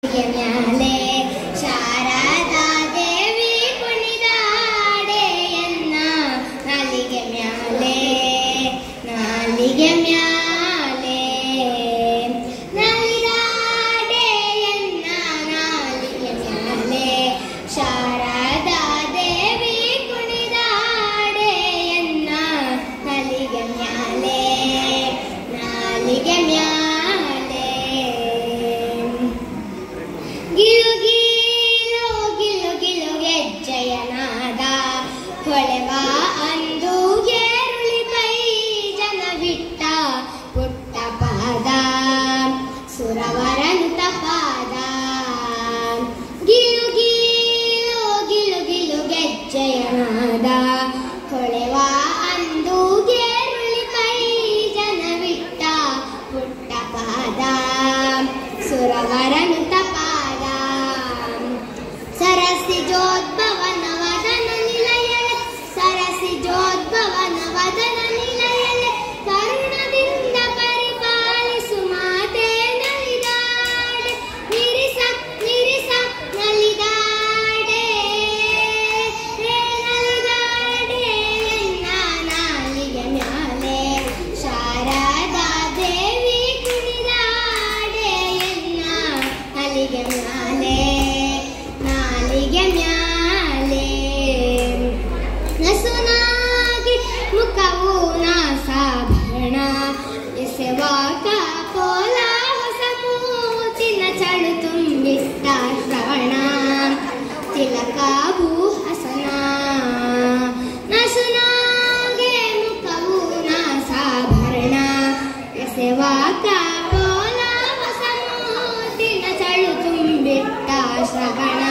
ಮ್ಯಾಲೆ ಶಾರದಾ ದೇವಿ ಕುಣಿದಾಡೆಯನ್ನ ನಾಲಿಗೆ ಮ್ಯಾಲೆ ನಾಲಿಗೆ ಮ್ಯಾಲೆ ನಲಿದಾಡೆಯನ್ನ ನಾಲಿಗೆ ಮ್ಯಾಲೆ ಶಾರದಾ ದೇವಿ ಕುಣಿದಾಡೆಯನ್ನ ನಾಲಿಗೆ ಮ್ಯಾಲೆ ನಾಲಿಗೆ ಮ್ಯಾಲೆ ಗಿಲು ಗಿಲು ಗಿಲು ಗಿಲು ಗೆಜ್ಜೆಯನಾದ ಹೊಳೆವ ಅಂದು ಗೇರುಳಿ ಪೈ ಜನ ಬಿಟ್ಟ ಪುಟ್ಟ ಪಾದ ಸುರವರಂತ ಪಾದ ಗಿಲು ಗಿಲು ಗಿಲು ಗಿಲು ಗೆಜ್ಜೆಯನಾದ ಹೊಳೆವ ಅಂದು ಗೇರುಳಿ ಪೈ ಜನ ಬಿಟ್ಟ ಪುಟ್ಟ ಪಾದ ಸುರವರಂತ ಪಾದ ಸರಸಿಜೋದ್ಭವನ ವದನ ನಿಲಯಲೆ ಸರಸಿಜೋದ್ಭವನ ವದನ ನಿಲಯಲೆ ಕರುಣದಿಂದ ಪರಿಪಾಲಿಸು ಮಾತೆ ನಲಿದಾಡೆ ನಿರಿಸ ನಿರಿಸ ನಲಿದಾಡೆ ನಲಿದಾಡೆ ನಾಲಿಗೆ ಮ್ಯಾಲೆ ಶಾರದಾ ದೇವಿ ಕುಣಿದಾಡೆ ನಾಲಿಗೆ ಮ್ಯಾಲೆ ನಾಲಿಗೆ ಮ್ಯಾಲೆ ನಸುನಾಗಿ ಮುಖವು ನಾಸಾಭರಣ ಎಸೆವಾಗ ಕೋಲ ಹೊಸ ಮೂತಿನ ಚಳು ತುಂಬಿಟ್ಟ ಶ್ರವಣ ತಿಲಕವು ಹಸನ ನಸುನಾಗೆ ಮುಖವು ನಾಸಾಭರಣ ಎಸೆವಾಗ ಕೋಲ ಹೊಸ ಮೂತಿನ ಚಳು ತುಂಬಿಟ್ಟ ಶ್ರವಣ